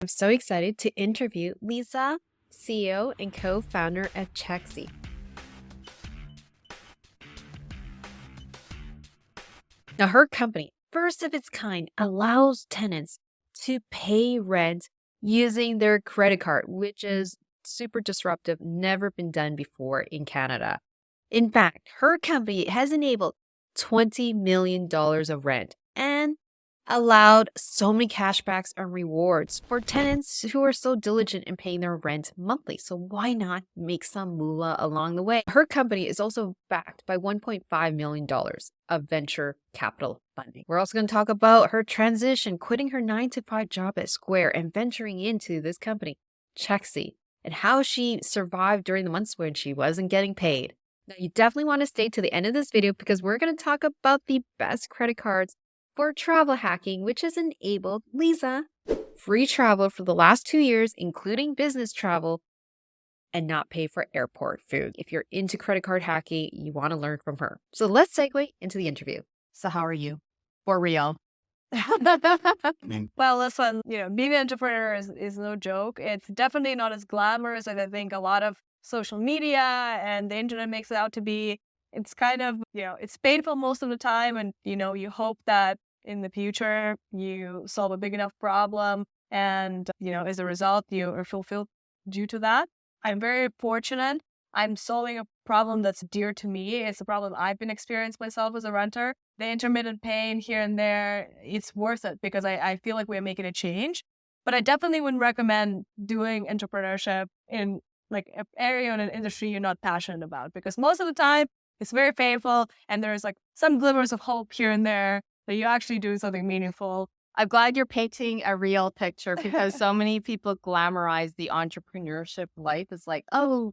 I'm so excited to interview Liza, CEO and co-founder of Chexy. Now, her company, first of its kind, allows tenants to pay rent using their credit card, which is super disruptive, never been done before in Canada. In fact, her company has enabled $20 million of rent and allowed so many cashbacks and rewards for tenants who are so diligent in paying their rent monthly. So why not make some moolah along the way? Her company is also backed by $1.5 million of venture capital funding. We're also going to talk about her transition, quitting her 9-to-5 job at Square and venturing into this company, Chexy, and how she survived during the months when she wasn't getting paid. Now, you definitely want to stay to the end of this video because we're going to talk about the best credit cards for travel hacking, which has enabled Liza free travel for the last 2 years, including business travel, and not pay for airport food. If you're into credit card hacking, you want to learn from her. So let's segue into the interview. So how are you? For real. Well, listen, being an entrepreneur is no joke. It's definitely not as glamorous as I think a lot of social media and the internet makes it out to be. It's kind of, it's painful most of the time. And, you hope that in the future you solve a big enough problem. And, as a result, you are fulfilled due to that. I'm very fortunate. I'm solving a problem that's dear to me. It's a problem I've been experiencing myself as a renter. The intermittent pain here and there, it's worth it because I feel like we're making a change. But I definitely wouldn't recommend doing entrepreneurship in like an area in an industry you're not passionate about, because most of the time it's very painful and there's like some glimmers of hope here and there that you actually do something meaningful. I'm glad you're painting a real picture because so many people glamorize the entrepreneurship life. It's like, oh,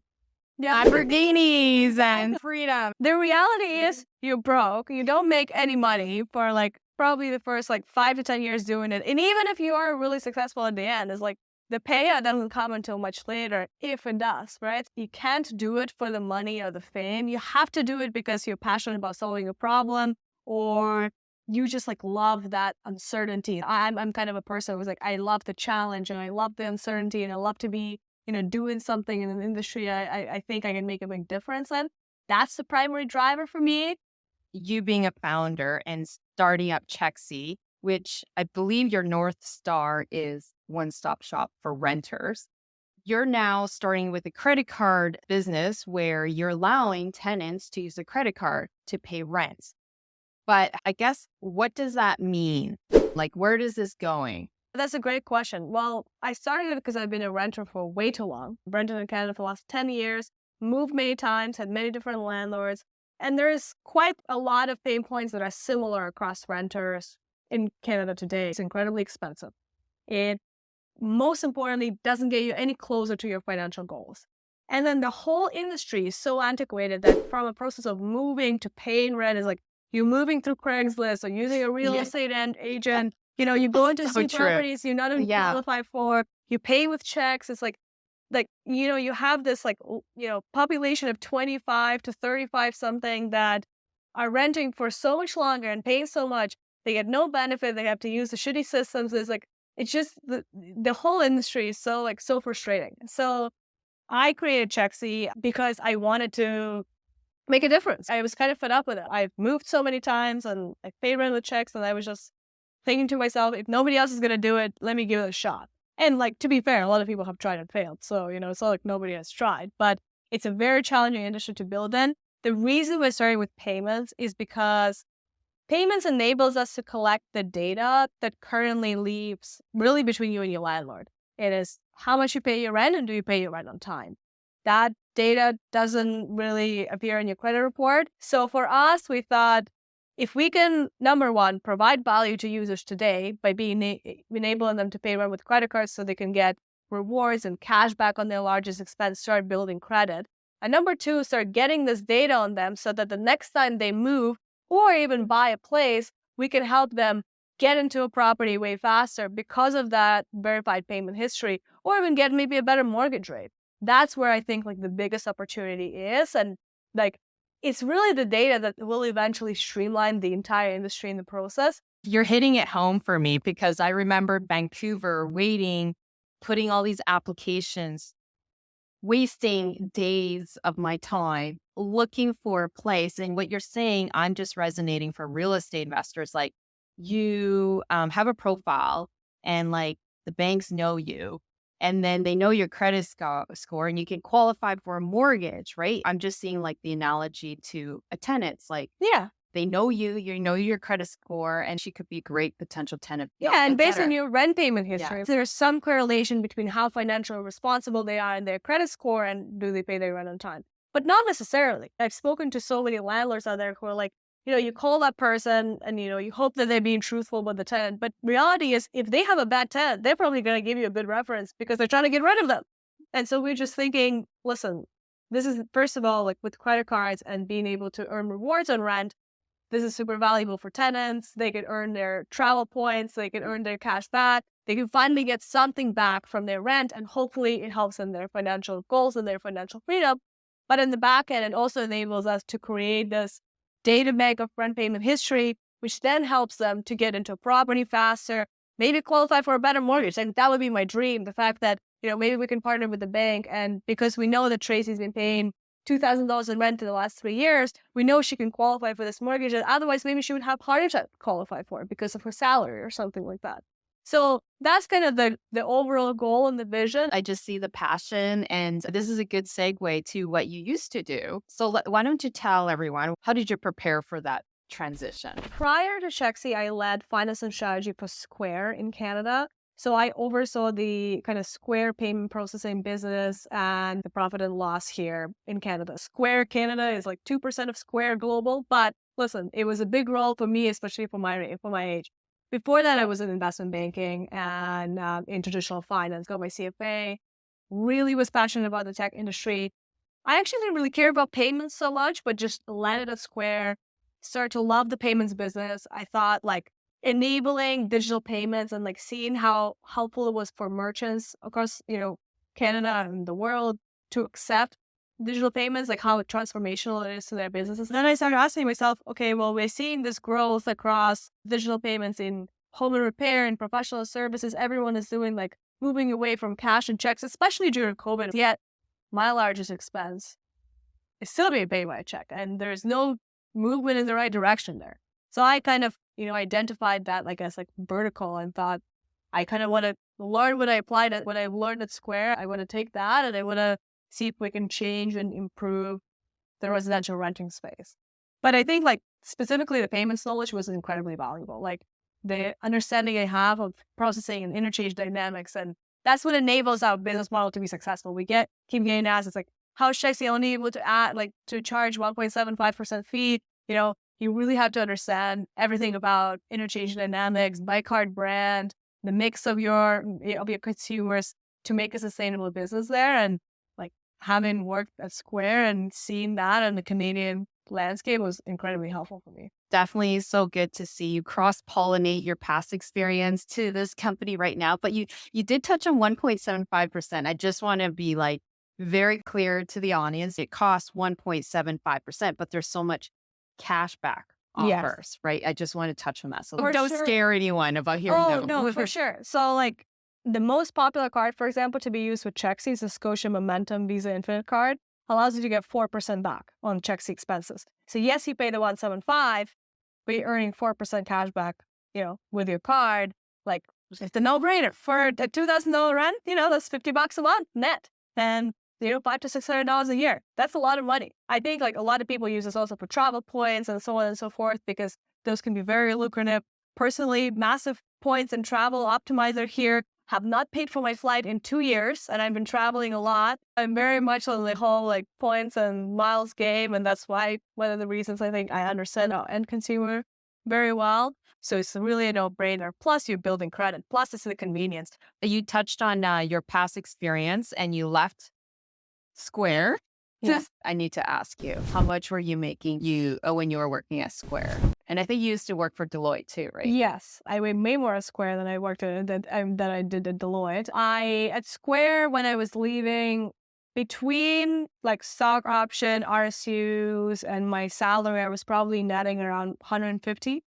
Yeah. Lamborghinis and freedom. The reality is you're broke. You don't make any money for like probably the first like 5 to 10 years doing it. And even if you are really successful at the end, it's like the payout doesn't come until much later, if it does, right? You can't do it for the money or the fame. You have to do it because you're passionate about solving a problem, or you just like love that uncertainty. I'm kind of a person who's like, I love the challenge and I love the uncertainty and I love to be doing something in an industry I think I can make a big difference in. That's the primary driver for me. You being a founder and starting up Chexy, which I believe your North Star is one-stop shop for renters. You're now starting with a credit card business where you're allowing tenants to use a credit card to pay rent. But I guess, what does that mean? Like, where is this going? That's a great question. Well, I started it because I've been a renter for way too long. I've rented in Canada for the last 10 years, moved many times, had many different landlords. And there's quite a lot of pain points that are similar across renters in Canada today. It's incredibly expensive. It, most importantly, doesn't get you any closer to your financial goals. And then the whole industry is so antiquated that from a process of moving to paying rent is like you moving through Craigslist or using a real estate agent. You go into So see true. properties you're not even qualified for. You pay with checks. It's like, you have this like, population of 25 to 35 something that are renting for so much longer and paying so much. They get no benefit. They have to use the shitty systems. It's like, it's just the whole industry is so frustrating. So I created Chexy because I wanted to make a difference. I was kind of fed up with it. I've moved so many times and I paid rent with checks, and I was just thinking to myself, if nobody else is going to do it, let me give it a shot. And like, to be fair, a lot of people have tried and failed. So, it's not like nobody has tried, but it's a very challenging industry to build in. The reason we're starting with payments is because payments enables us to collect the data that currently leaves really between you and your landlord. It is how much you pay your rent and do you pay your rent on time. That data doesn't really appear in your credit report. So for us, we thought, if we can, number one, provide value to users today by enabling them to pay rent with credit cards so they can get rewards and cash back on their largest expense, start building credit. And number two, start getting this data on them so that the next time they move or even buy a place, we can help them get into a property way faster because of that verified payment history, or even get maybe a better mortgage rate. That's where I think like the biggest opportunity is. And like, it's really the data that will eventually streamline the entire industry in the process. You're hitting it home for me because I remember Vancouver waiting putting all these applications, wasting days of my time looking for a place. And what you're saying, I'm just resonating for real estate investors. Like you have a profile and like the banks know you and then they know your credit score and you can qualify for a mortgage, right? I'm just seeing like the analogy to a tenant. It's like, Yeah. they know you know your credit score, and she could be a great potential tenant. Yeah, and get based on her. your rent payment history, there's some correlation between how financially responsible they are and their credit score and do they pay their rent on time. But not necessarily. I've spoken to so many landlords out there who are like, you call that person and, you hope that they're being truthful with the tenant. But reality is, if they have a bad tenant, they're probably going to give you a good reference because they're trying to get rid of them. And so we're just thinking, listen, this is, first of all, like with credit cards and being able to earn rewards on rent, this is super valuable for tenants. They could earn their travel points. They could earn their cash back. They can finally get something back from their rent, and hopefully it helps in their financial goals and their financial freedom. But in the back end, it also enables us to create this data bank of rent payment history, which then helps them to get into a property faster, maybe qualify for a better mortgage. And that would be my dream. The fact that, maybe we can partner with the bank, and because we know that Tracy's been paying $2,000 in rent in the last 3 years, we know she can qualify for this mortgage. And otherwise, maybe she would have harder to qualify for it because of her salary or something like that. So that's kind of the overall goal and the vision. I just see the passion, and this is a good segue to what you used to do. So why don't you tell everyone, how did you prepare for that transition? Prior to Chexy, I led finance and strategy for Square in Canada. So I oversaw the kind of Square payment processing business and the profit and loss here in Canada. Square Canada is like 2% of Square global, but listen, it was a big role for me, especially for my age. Before that, I was in investment banking and in traditional finance, got my CFA, really was passionate about the tech industry. I actually didn't really care about payments so much, but just landed at Square, started to love the payments business. I thought like enabling digital payments and like seeing how helpful it was for merchants across, Canada and the world to accept digital payments, like how transformational it is to their businesses. Then I started asking myself, okay, well, we're seeing this growth across digital payments in home and repair and professional services. Everyone is doing like moving away from cash and checks, especially during COVID. Yet my largest expense is still being paid by a check, and there's no movement in the right direction there. So I kind of, identified that like as like vertical and thought I kind of want to learn what I applied at what I learned at Square. I want to take that and I want to see if we can change and improve the residential renting space. But I think like specifically the payments knowledge was incredibly valuable. Like the understanding I have of processing and interchange dynamics, and that's what enables our business model to be successful. We keep getting asked, it's like, how is Chexy only able to to charge 1.75% fee? You really have to understand everything about interchange dynamics, by card brand, the mix of your consumers to make a sustainable business there. And like having worked at Square and seeing that in the Canadian landscape was incredibly helpful for me. Definitely so good to see you cross-pollinate your past experience to this company right now. But you did touch on 1.75%. I just want to be like very clear to the audience. It costs 1.75%, but there's so much cashback offers, right? I just want to touch on that. So don't scare anyone about hearing that. Oh, no, for sure. So like the most popular card, for example, to be used with Chexy is the Scotia Momentum Visa Infinite card. Allows you to get 4% back on Chexy expenses. So yes, you pay the 175, but you're earning 4% cash back, with your card. Like it's a no-brainer for a $2,000 rent. That's $50 a month net, and $500 to $600 a year. That's a lot of money. I think like a lot of people use this also for travel points and so on and so forth because those can be very lucrative. Personally, massive points and travel optimizer here. Have not paid for my flight in 2 years, and I've been traveling a lot. I'm very much on the whole like points and miles game, and that's why one of the reasons I think I understand our end consumer very well. So it's really a no-brainer. Plus, you're building credit. Plus, it's the convenience. You touched on your past experience and you left Square. Yeah. I need to ask you, how much were you making when you were working at Square? And I think you used to work for Deloitte too, right? Yes, I made more at Square than I worked at than I did at Deloitte. At Square, when I was leaving, between like stock option, RSUs, and my salary, I was probably netting around 150.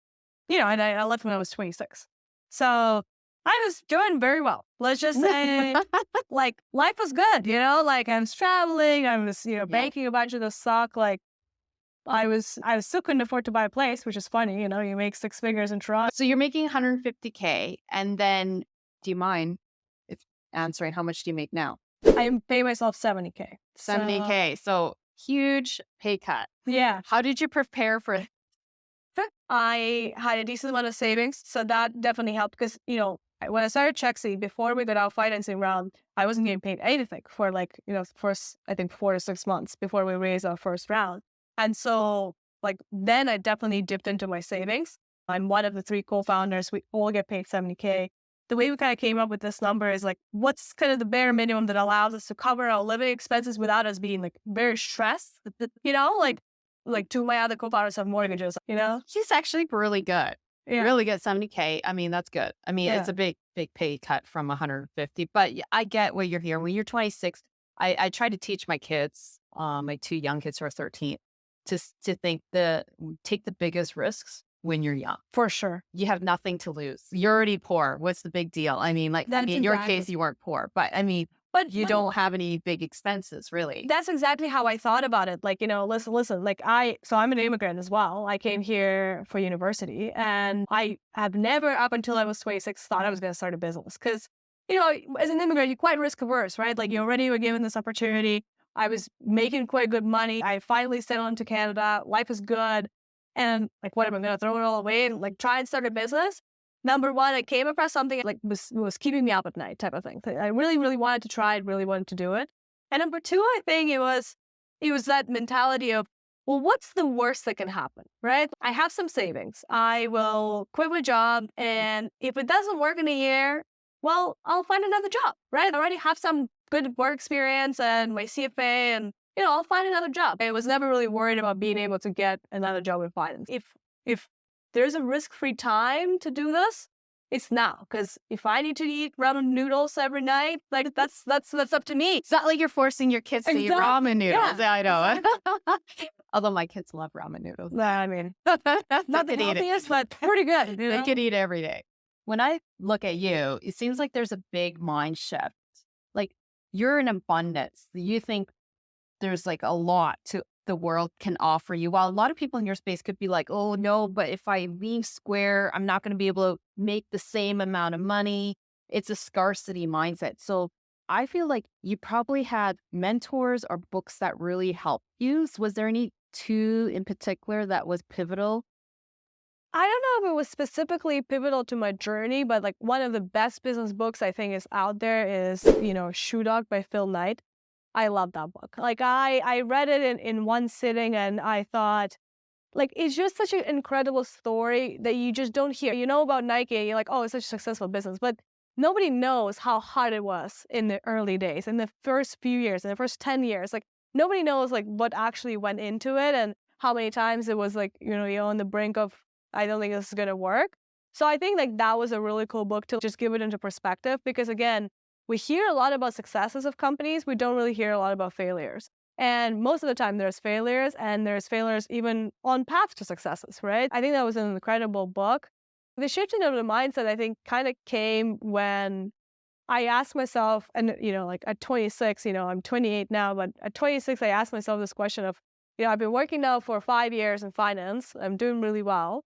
And I left when I was 26. So I was doing very well. Let's just say, like, life was good, like I was traveling, I was, banking a bunch of the stock. Like, I still couldn't afford to buy a place, which is funny, you make six figures in Toronto. So you're making 150K, and then do you mind if answering how much do you make now? I pay myself 70K. 70K. So huge pay cut. Yeah. How did you prepare for it? I had a decent amount of savings, so that definitely helped because, when I started Chexy, before we got our financing round, I wasn't getting paid anything for first, I think 4 to 6 months before we raised our first round. And so then I definitely dipped into my savings. I'm one of the 3 co-founders. We all get paid 70K. The way we kind of came up with this number is what's kind of the bare minimum that allows us to cover our living expenses without us being very stressed, like 2 of my other co-founders have mortgages, She's actually really good. Yeah. Really good. 70K. I mean, that's good. I mean, it's a big pay cut from 150, but I get what you're here. When you're 26, I try to teach my kids, my 2 young kids who are 13, to take the biggest risks when you're young. For sure. You have nothing to lose. You're already poor. What's the big deal? I mean, in your case, you weren't poor, but I mean, but you don't have any big expenses, really. That's exactly how I thought about it. Listen, so I'm an immigrant as well. I came here for university, and I have never, up until I was 26, thought I was going to start a business. Because, as an immigrant, you're quite risk averse, right? Like, you already were given this opportunity. I was making quite good money. I finally settled into Canada. Life is good. And what am I going to throw it all away and try and start a business? Number one, I came across something was keeping me up at night type of thing. I really, really wanted to try it, really wanted to do it. And number two, I think it was that mentality of, well, what's the worst that can happen, right? I have some savings. I will quit my job. And if it doesn't work in a year, well, I'll find another job, right? I already have some good work experience and my CFA, and, I'll find another job. I was never really worried about being able to get another job in finance. If there's a risk-free time to do this, it's now. Because if I need to eat ramen noodles every night, that's up to me. It's not like you're forcing your kids to eat ramen noodles. Yeah, I know. Exactly. Although my kids love ramen noodles. I mean, not the healthiest, but pretty good. They could eat every day. When I look at you, it seems like there's a big mind shift. You're in abundance. You think there's a lot to the world can offer you. While a lot of people in your space could be like, oh no, but if I leave Square, I'm not going to be able to make the same amount of money. It's a scarcity mindset. So I feel like you probably had mentors or books that really helped you. So was there any 2 in particular that was pivotal? I don't know if it was specifically pivotal to my journey, but one of the best business books I think is out there is, Shoe Dog by Phil Knight. I love that book. I read it in one sitting, and I thought, it's just such an incredible story that you just don't hear. You know about Nike, and you're like, oh, it's such a successful business. But nobody knows how hard it was in the early days, in the first few years, in the first 10 years. Nobody knows, what actually went into it and how many times it was, you're on the brink of, I don't think this is going to work. So I think, that was a really cool book to just give it into perspective. Because, again, we hear a lot about successes of companies. We don't really hear a lot about failures. And most of the time there's failures, and there's failures even on paths to successes, right? I think that was an incredible book. The shifting of the mindset, I think, kind of came when I asked myself, and, at 26, I'm 28 now, but at 26, I asked myself this question of, I've been working now for 5 years in finance. I'm doing really well.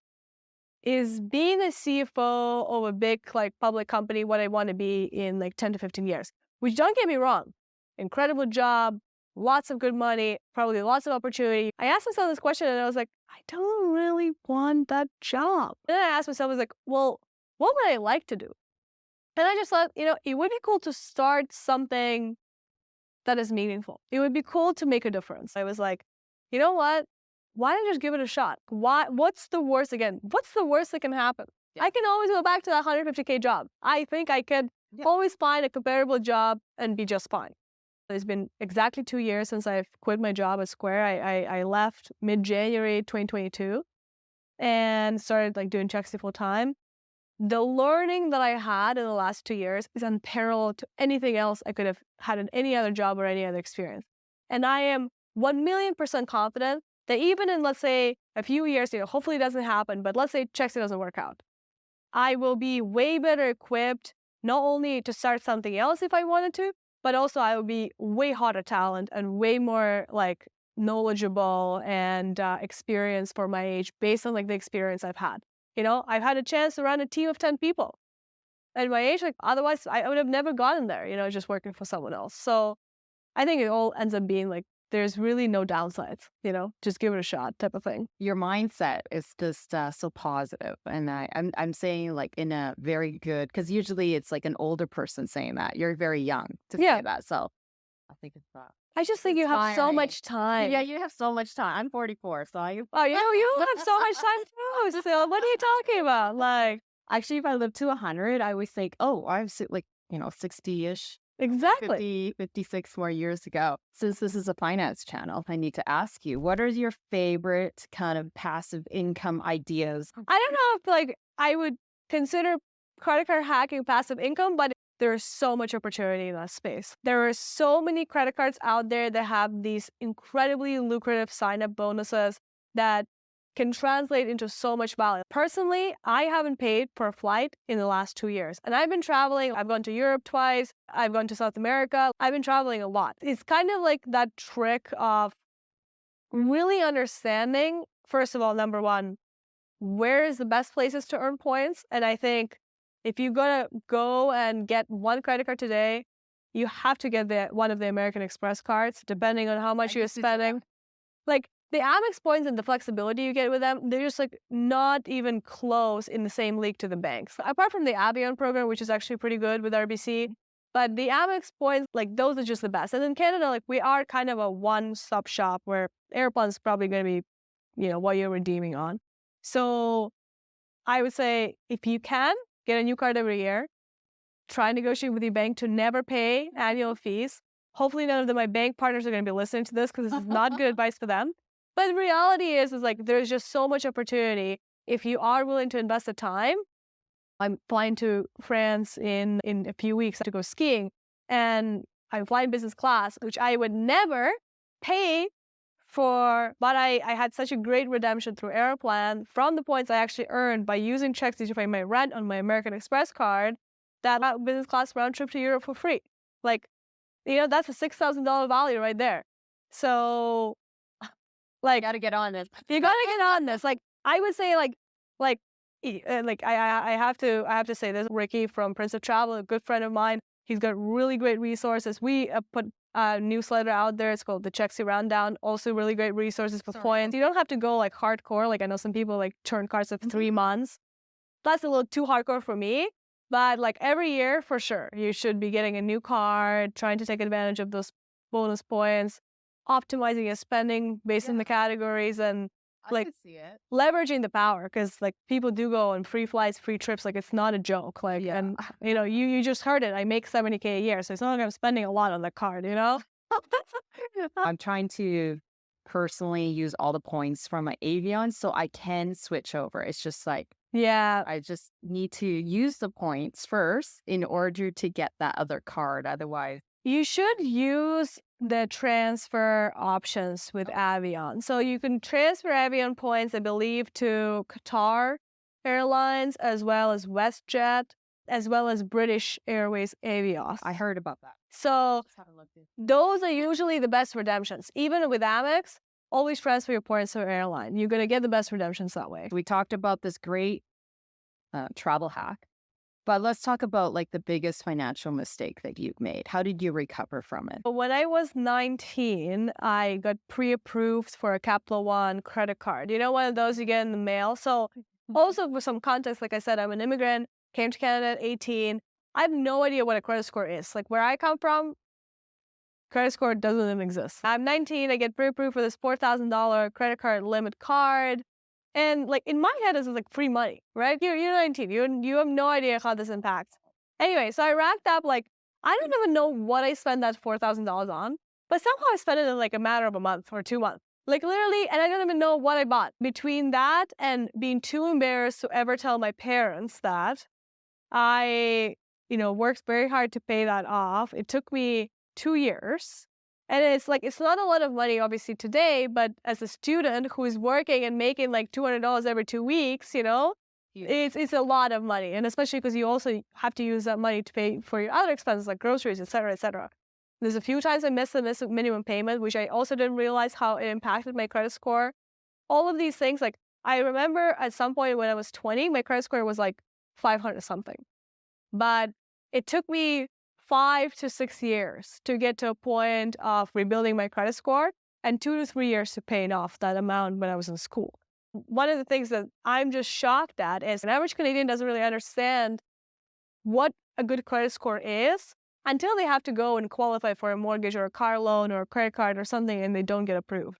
Is being a CFO of a big public company what I want to be in 10 to 15 years? Which, don't get me wrong, incredible job, lots of good money, probably lots of opportunity. I asked myself this question, and I was like, I don't really want that job. And then I asked myself, I was like, well, what would I like to do? And I just thought, it would be cool to start something that is meaningful. It would be cool to make a difference. I was like, you know what? Why don't I just give it a shot? What's the worst again? What's the worst that can happen? Yeah. I can always go back to that 150K job. I think I could always find a comparable job and be just fine. It's been exactly 2 years since I've quit my job at Square. I left mid-January 2022 and started doing Chexy full time. The learning that I had in the last 2 years is unparalleled to anything else I could have had in any other job or any other experience. And I am 1,000,000% confident that even in, let's say, a few years, hopefully it doesn't happen, but let's say Chexy doesn't work out. I will be way better equipped, not only to start something else if I wanted to, but also I will be way hotter talent and way more like knowledgeable and experienced for my age based on like the experience I've had. I've had a chance to run a team of 10 people at my age. Like otherwise I would have never gotten there, just working for someone else. So I think it all ends up being like, there's really no downsides, just give it a shot type of thing. Your mindset is just so positive, and I'm saying like in a very good, because usually it's like an older person saying that. You're very young to say that, so I think it's I just think you have so much time. Yeah, you have so much time. I'm 44, so you have so much time too. So what are you talking about? Like, actually, if I live to 100, I always think, oh, I have like 60-ish. Exactly. 56 more years ago. Since this is a finance channel, I need to ask you, what are your favorite kind of passive income ideas? I don't know if like I would consider credit card hacking passive income, but there's so much opportunity in that space. There are so many credit cards out there that have these incredibly lucrative sign-up bonuses that can translate into so much value. Personally, I haven't paid for a flight in the last 2 years. And I've been traveling. I've gone to Europe twice. I've gone to South America. I've been traveling a lot. It's kind of like that trick of really understanding, first of all, number one, where is the best places to earn points? And I think if you're going to go and get one credit card today, you have to get one of the American Express cards, depending on how much you're spending. Like, the Amex points and the flexibility you get with them, they're just like not even close in the same league to the banks. Apart from the Avion program, which is actually pretty good with RBC, but the Amex points, like those are just the best. And in Canada, like we are kind of a one-stop shop where Airpods is probably going to be, what you're redeeming on. So I would say if you can, get a new card every year. Try and negotiate with your bank to never pay annual fees. Hopefully none of my bank partners are going to be listening to this because this is not good advice for them. But the reality is like there's just so much opportunity if you are willing to invest the time. I'm flying to France in a few weeks to go skiing, and I'm flying business class, which I would never pay for, but I had such a great redemption through Aeroplan from the points I actually earned by using Chexy to pay my rent on my American Express card, that business class round trip to Europe for free. Like, that's a $6,000 value right there. So, like, you gotta get on this. You gotta get on this. Like, I would say, I have to say this. Ricky from Prince of Travel, a good friend of mine. He's got really great resources. We put a newsletter out there. It's called the Chexy Rundown. Also, really great resources for points. You don't have to go like hardcore. Like I know some people like turn cards of 3 months. That's a little too hardcore for me. But like every year, for sure, you should be getting a new card, trying to take advantage of those bonus points, optimizing your spending based on the categories, and like leveraging the power, because like people do go on free flights, free trips. Like it's not a joke. Like, and you just heard it. I make $70,000 a year, so it's not like I'm spending a lot on the card. I'm trying to personally use all the points from my Avion so I can switch over. It's just like, I just need to use the points first in order to get that other card. Otherwise, you should use the transfer options with Avion. So you can transfer Avion points, I believe, to Qatar Airlines, as well as WestJet, as well as British Airways Avios. I heard about that. So those are usually the best redemptions. Even with Amex, always transfer your points to an airline. You're going to get the best redemptions that way. We talked about this great travel hack, but let's talk about like the biggest financial mistake that you've made. How did you recover from it? When I was 19, I got pre-approved for a Capital One credit card. One of those you get in the mail. So also for some context, like I said, I'm an immigrant, came to Canada at 18. I have no idea what a credit score is. Like where I come from, credit score doesn't even exist. I'm 19, I get pre-approved for this $4,000 credit card limit card. And like in my head, this is like free money, right? You're 19, you have no idea how this impacts. Anyway, so I racked up like, I don't even know what I spent that $4,000 on, but somehow I spent it in like a matter of a month or 2 months. Like literally, and I don't even know what I bought. Between that and being too embarrassed to ever tell my parents that I, worked very hard to pay that off. It took me 2 years. And it's like, it's not a lot of money, obviously, today, but as a student who is working and making like $200 every 2 weeks, It's a lot of money, and especially because you also have to use that money to pay for your other expenses like groceries, etc., etc. There's a few times I missed the minimum payment, which I also didn't realize how it impacted my credit score. All of these things, like I remember at some point when I was 20, my credit score was like 500 something, but it took me 5 to 6 years to get to a point of rebuilding my credit score, and 2 to 3 years to paying off that amount when I was in school. One of the things that I'm just shocked at is an average Canadian doesn't really understand what a good credit score is until they have to go and qualify for a mortgage or a car loan or a credit card or something and they don't get approved.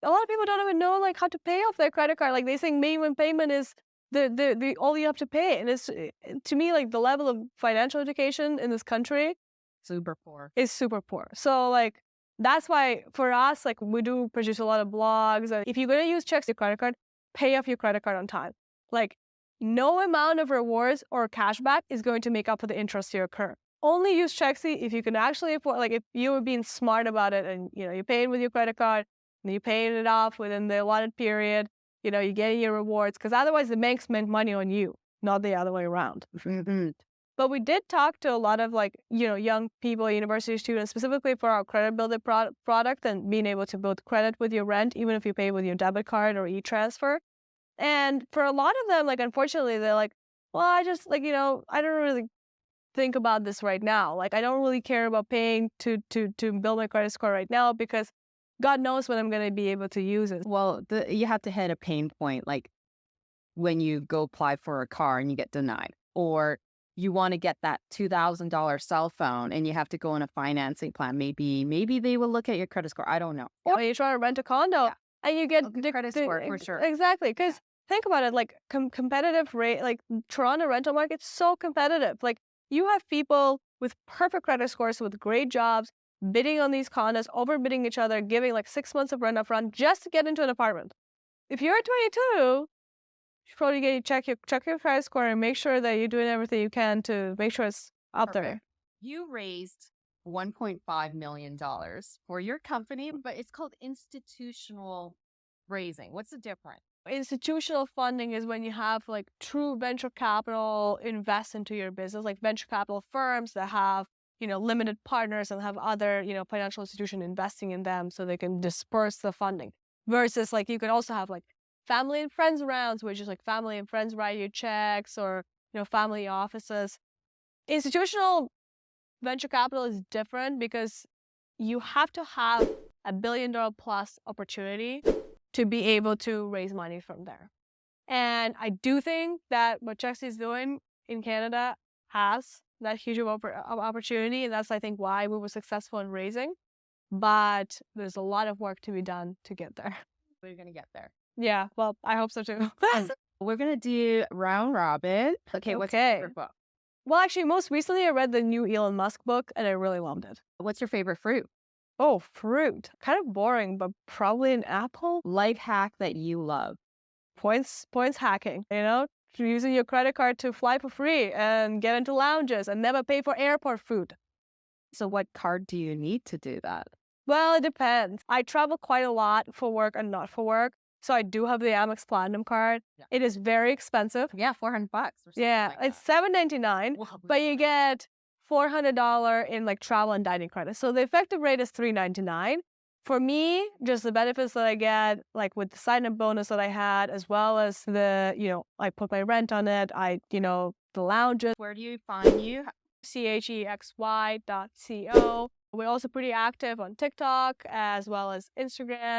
A lot of people don't even know like how to pay off their credit card. Like they think minimum payment is the all you have to pay. And it's to me like the level of financial education in this country Super poor. is super poor. So like that's why for us, like we do produce a lot of blogs. And if you're gonna use checks your credit card, pay off your credit card on time. Like no amount of rewards or cashback is going to make up for the interest you incur. Only use Chexy if you can actually afford, like if you were being smart about it and you pay it with your credit card and you paying it off within the allotted period, you're getting your rewards, because otherwise the banks make money on you, not the other way around. But we did talk to a lot of young people, university students, specifically for our credit builder product and being able to build credit with your rent, even if you pay with your debit card or e-transfer. And for a lot of them, like, unfortunately, they're like, well, I just I don't really think about this right now. Like, I don't really care about paying to build my credit score right now because God knows when I'm going to be able to use it. Well, you have to hit a pain point, like when you go apply for a car and you get denied, or you want to get that $2,000 cell phone and you have to go on a financing plan. Maybe they will look at your credit score. I don't know. Or you're trying to rent a condo and you get the credit score for sure. Exactly. Because think about it, like competitive rate, like Toronto rental market, so competitive. Like you have people with perfect credit scores with great jobs bidding on these condos, overbidding each other, giving like 6 months of rent up front just to get into an apartment. If you're 22, you should probably check your credit score and make sure that you're doing everything you can to make sure it's up there. You raised $1.5 million for your company, but it's called institutional raising. What's the difference? Institutional funding is when you have like true venture capital invest into your business, like venture capital firms that have limited partners and have other financial institution investing in them so they can disperse the funding. Versus like you can also have like family and friends rounds, which is like family and friends write you checks, or family offices. Institutional venture capital is different because you have to have $1 billion plus opportunity to be able to raise money from there. And I do think that what Chexy is doing in Canada has that huge of opportunity, and that's I think why we were successful in raising. But there's a lot of work to be done to get there. We're gonna get there. Yeah, well, I hope so too. We're gonna do round robin. Okay, what's your favorite book? Well, actually, most recently I read the new Elon Musk book and I really loved it. What's your favorite fruit? Oh, fruit. Kind of boring, but probably an apple. Life hack that you love. Points hacking, using your credit card to fly for free and get into lounges and never pay for airport food. So what card do you need to do that? Well, it depends. I travel quite a lot for work and not for work. So I do have the Amex Platinum card. Yeah. It is very expensive. Yeah, $400 or something. Yeah, like it's $7.99, but you get $400 in like travel and dining credits. So the effective rate is $3.99. For me, just the benefits that I get, like with the sign-up bonus that I had, as well as the, I put my rent on it, the lounges. Where do you find you? chexy.co. We're also pretty active on TikTok as well as Instagram.